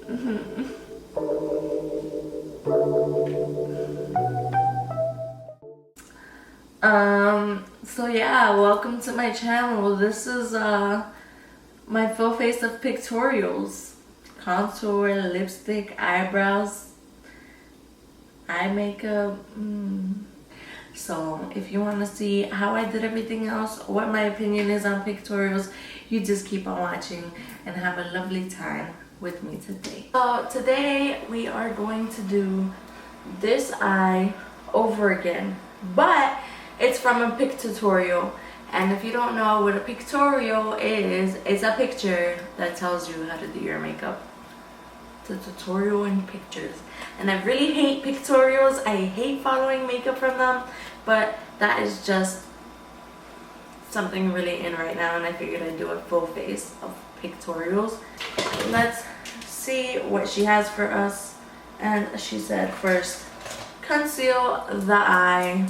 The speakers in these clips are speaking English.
So yeah, welcome to my channel. This is my full face of pictorials. Contour, lipstick, eyebrows, eye makeup. So if you want to see how I did everything else, what my opinion is on pictorials, you just keep on watching and have a lovely time with me today. So today we are going to do this eye over again, but it's from a pictorial. And if you don't know what a pictorial is, it's a picture that tells you how to do your makeup. It's a tutorial in pictures. And I really hate pictorials. I hate following makeup from them, but that is just something really in right now, and I figured I'd do a full face of pictorials. Let's see what she has for us. And she said first, conceal the eye.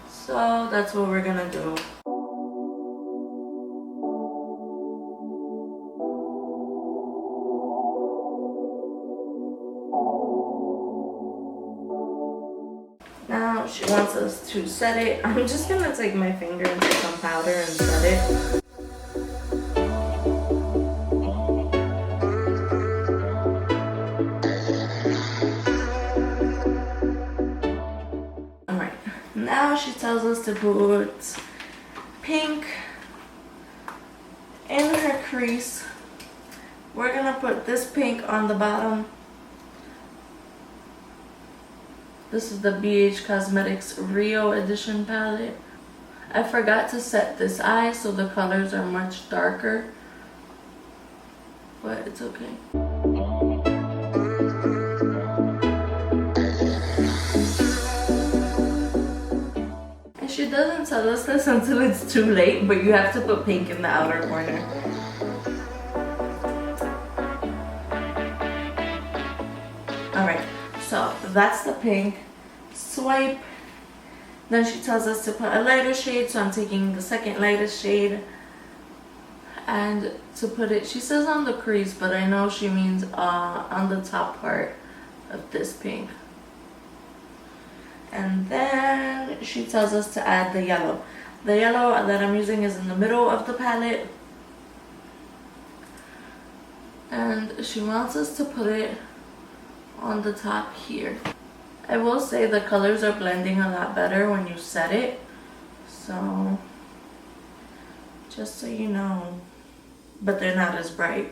So that's what we're gonna do. Now she wants us to set it. I'm just gonna take my finger and put some powder and set it. Alright, now she tells us to put pink in her crease. We're gonna put this pink on the bottom. This is the BH Cosmetics Rio Edition palette. I forgot to set this eye, so the colors are much darker, but it's okay. And she doesn't tell us this until it's too late, but you have to put pink in the outer corner. Alright, so that's the pink. Swipe. Then she tells us to put a lighter shade, so I'm taking the second lightest shade. And to put it, she says on the crease, but I know she means on the top part of this pink. And then she tells us to add the yellow. The yellow that I'm using is in the middle of the palette. And she wants us to put it on the top here. I will say the colors are blending a lot better when you set it, so just so you know, but they're not as bright.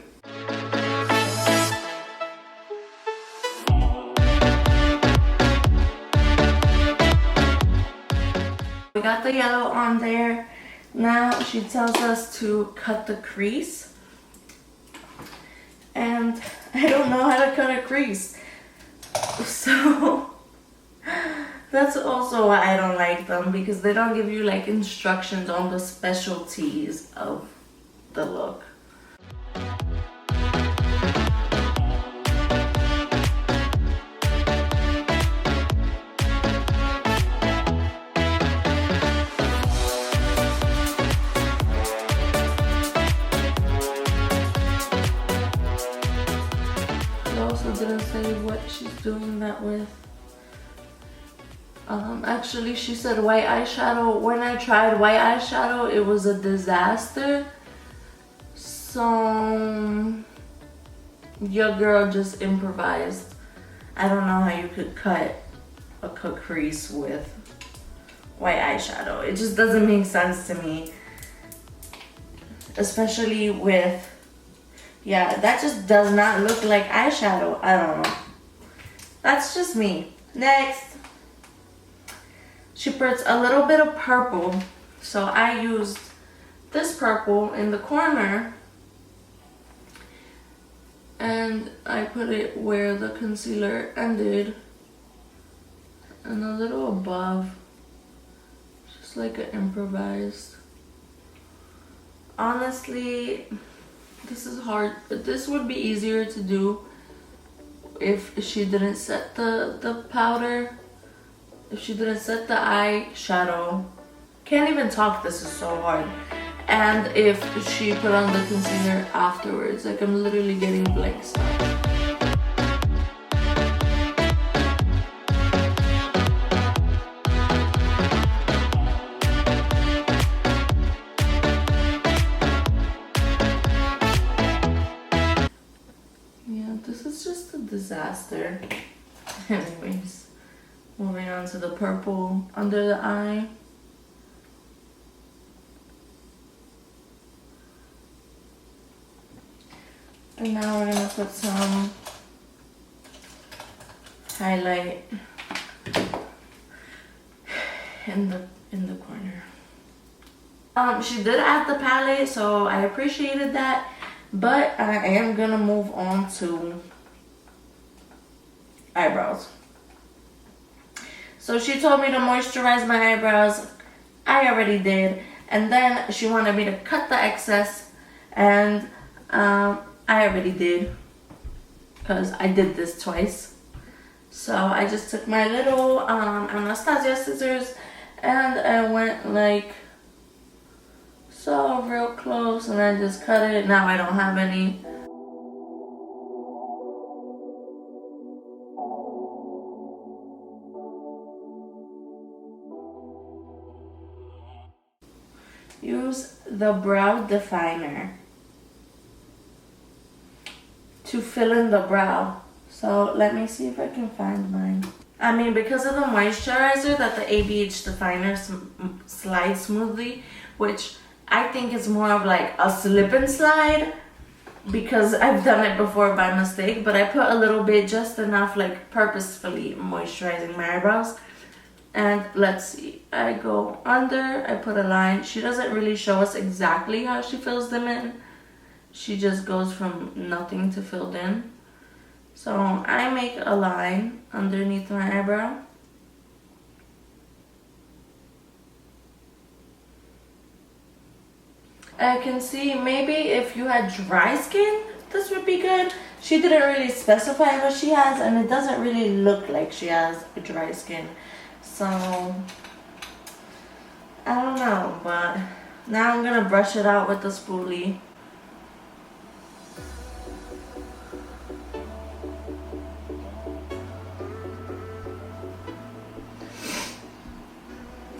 We got the yellow on there. Now she tells us to cut the crease, and I don't know how to cut a crease. So that's also why I don't like them, because they don't give you like instructions on the specialties of the look. She also didn't say what she's doing that with. Actually, she said white eyeshadow. When I tried white eyeshadow, it was a disaster. So your girl just improvised. I don't know how you could cut a crease with white eyeshadow. It just doesn't make sense to me. Especially with, yeah, that just does not look like eyeshadow. I don't know. That's just me. Next. She puts a little bit of purple, so I used this purple in the corner and I put it where the concealer ended and a little above, just like an improvised. Honestly, this is hard, but this would be easier to do if she didn't set the powder. If she didn't set the eyeshadow, can't even talk, this is so hard. And if she put on the concealer afterwards, like I'm literally getting blank stuff. This is just a disaster. Anyways, moving on to the purple under the eye. And now we're gonna put some highlight in the corner. She did add the palette, so I appreciated that, but I am gonna move on to eyebrows. So she told me to moisturize my eyebrows. I already did, and then she wanted me to cut the excess, and I already did, because I did this twice. So I just took my little Anastasia scissors and I went like so real close, and I just cut it. Now I don't have any. Use the brow definer to fill in the brow. So let me see if I can find mine. I mean, because of the moisturizer that the ABH definer slides smoothly, which I think is more of like a slip and slide, because I've done it before by mistake, but I put a little bit, just enough, like purposefully moisturizing my eyebrows. And let's see, I go under, I put a line. She doesn't really show us exactly how she fills them in. She just goes from nothing to filled in. So I make a line underneath my eyebrow. I can see maybe if you had dry skin, this would be good. She didn't really specify what she has, and it doesn't really look like she has dry skin. So I don't know, but now I'm gonna brush it out with the spoolie.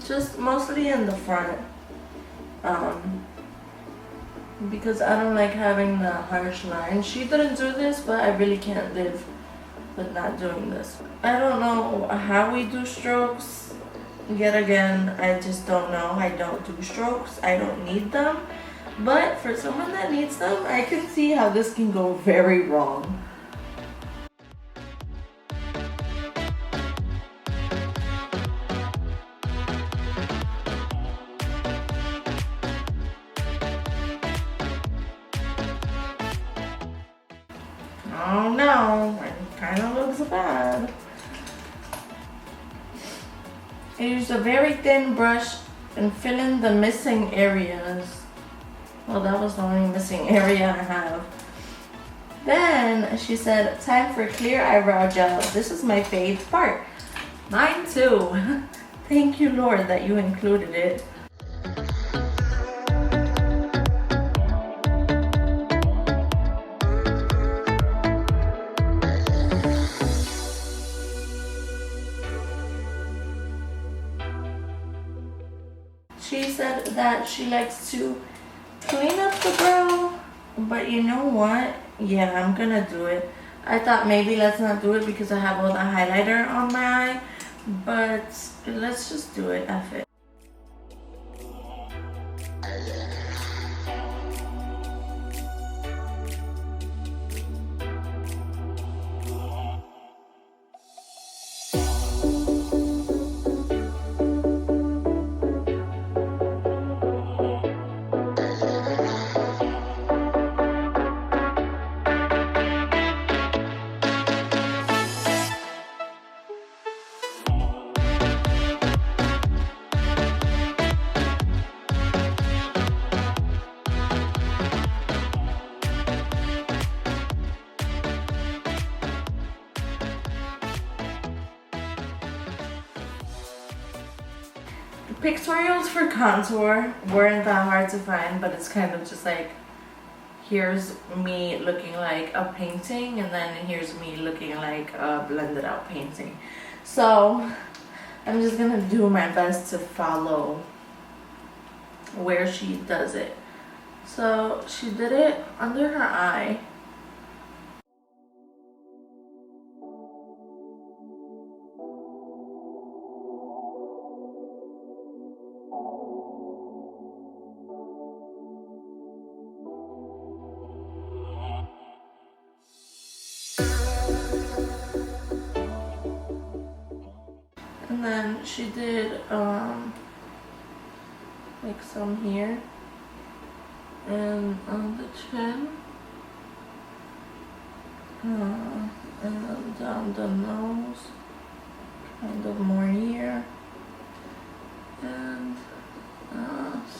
Just mostly in the front, because I don't like having the harsh lines. She didn't do this, but I really can't live with not doing this. I don't know how we do strokes. Yet again, I just don't know. I don't do strokes. I don't need them. But for someone that needs them, I can see how this can go very wrong. Oh no, it kind of looks bad. I used a very thin brush and fill in the missing areas. Well, that was the only missing area I have. Then she said, time for clear eyebrow gel. This is my favorite part. Mine too. Thank you, Lord, that you included it. She said that she likes to clean up the brow, but you know what? Yeah, I'm gonna do it. I thought maybe let's not do it because I have all the highlighter on my eye, but let's just do it. F it. Pictorials for contour weren't that hard to find, but it's kind of just like, here's me looking like a painting, and then here's me looking like a blended out painting. So I'm just gonna do my best to follow where she does it. So she did it under her eye. And then she did like some here and on the chin, and then down the nose, kind of more here, and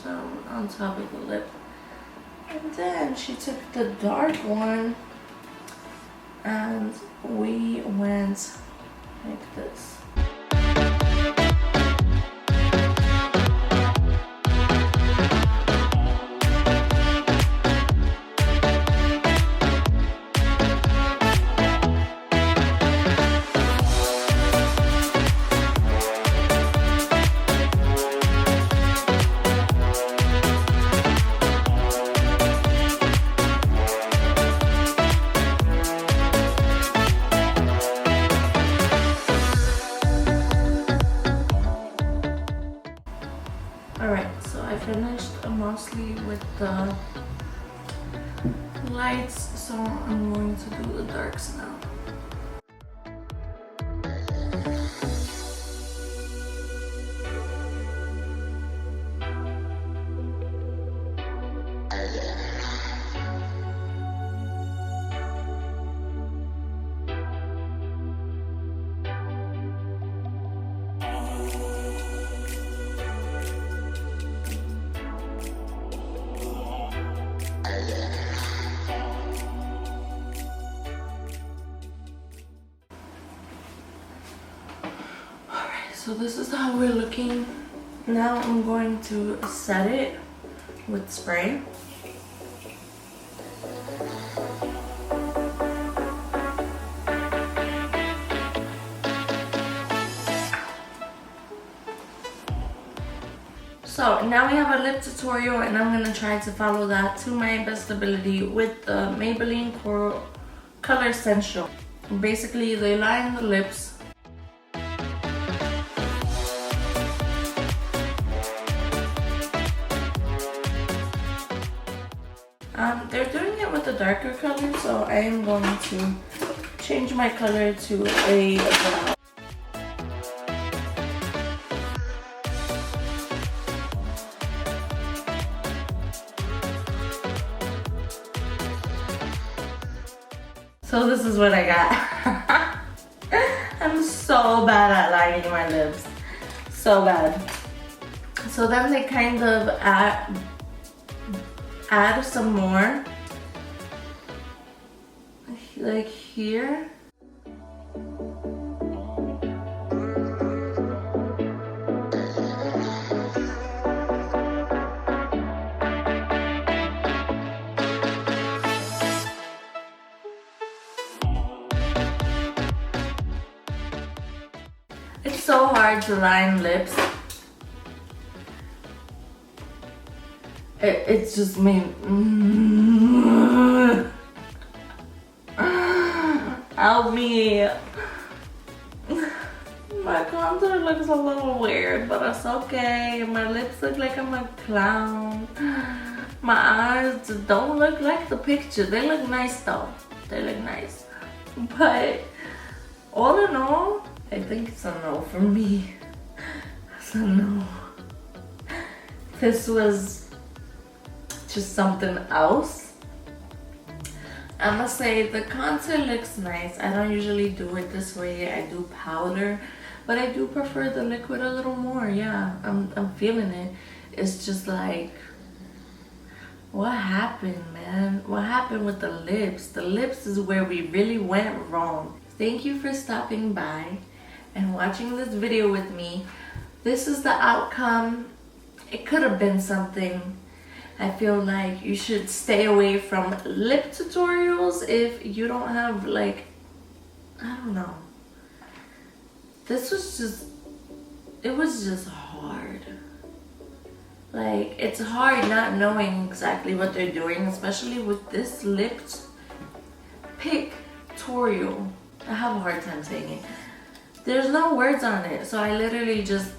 some on top of the lip. And then she took the dark one and we went like this. Alright, so I finished mostly with the lights, so I'm going to do the darks now. So this is how we're looking. Now I'm going to set it with spray. So now we have a lip tutorial and I'm going to try to follow that to my best ability with the Maybelline Color Essential. Basically they line the lips. They're doing it with a darker color, so I am going to change my color to a brown. So this is what I got. I'm so bad at lining my lips. So bad. So then they kind of add some more, like here. It's so hard to line lips. It's just me. Help me. My contour looks a little weird, but it's okay. My lips look like I'm a clown. My eyes don't look like the picture. They look nice though. They look nice. But all in all, I think it's a no for me. It's a no. This was just something else. I must say the contour looks nice. I don't usually do it this way. I do powder, but I do prefer the liquid a little more. Yeah, I'm feeling it. It's just like, what happened, man? What happened with the lips? The lips is where we really went wrong. Thank you for stopping by and watching this video with me. This is the outcome. It could have been something. I feel like you should stay away from lip tutorials if you don't have, like, I don't know. This was just, it was just hard. Like, it's hard not knowing exactly what they're doing, especially with this lip Pictorial. I have a hard time saying it. There's no words on it, so I literally just,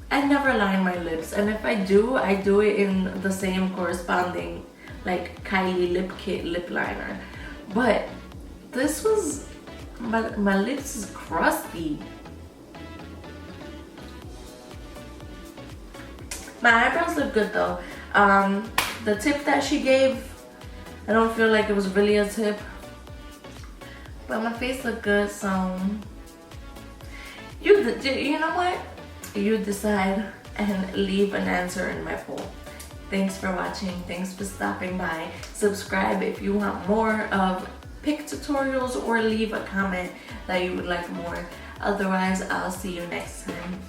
I never line my lips, and if I do it in the same corresponding, like, Kylie Lip Kit lip liner. But this was, my lips is crusty. My eyebrows look good though. The tip that she gave, I don't feel like it was really a tip, but my face looked good, so you know what? You decide and leave an answer in my poll. Thanks for watching. Thanks for stopping by. Subscribe if you want more of pic tutorials, or leave a comment that you would like more. Otherwise, I'll see you next time.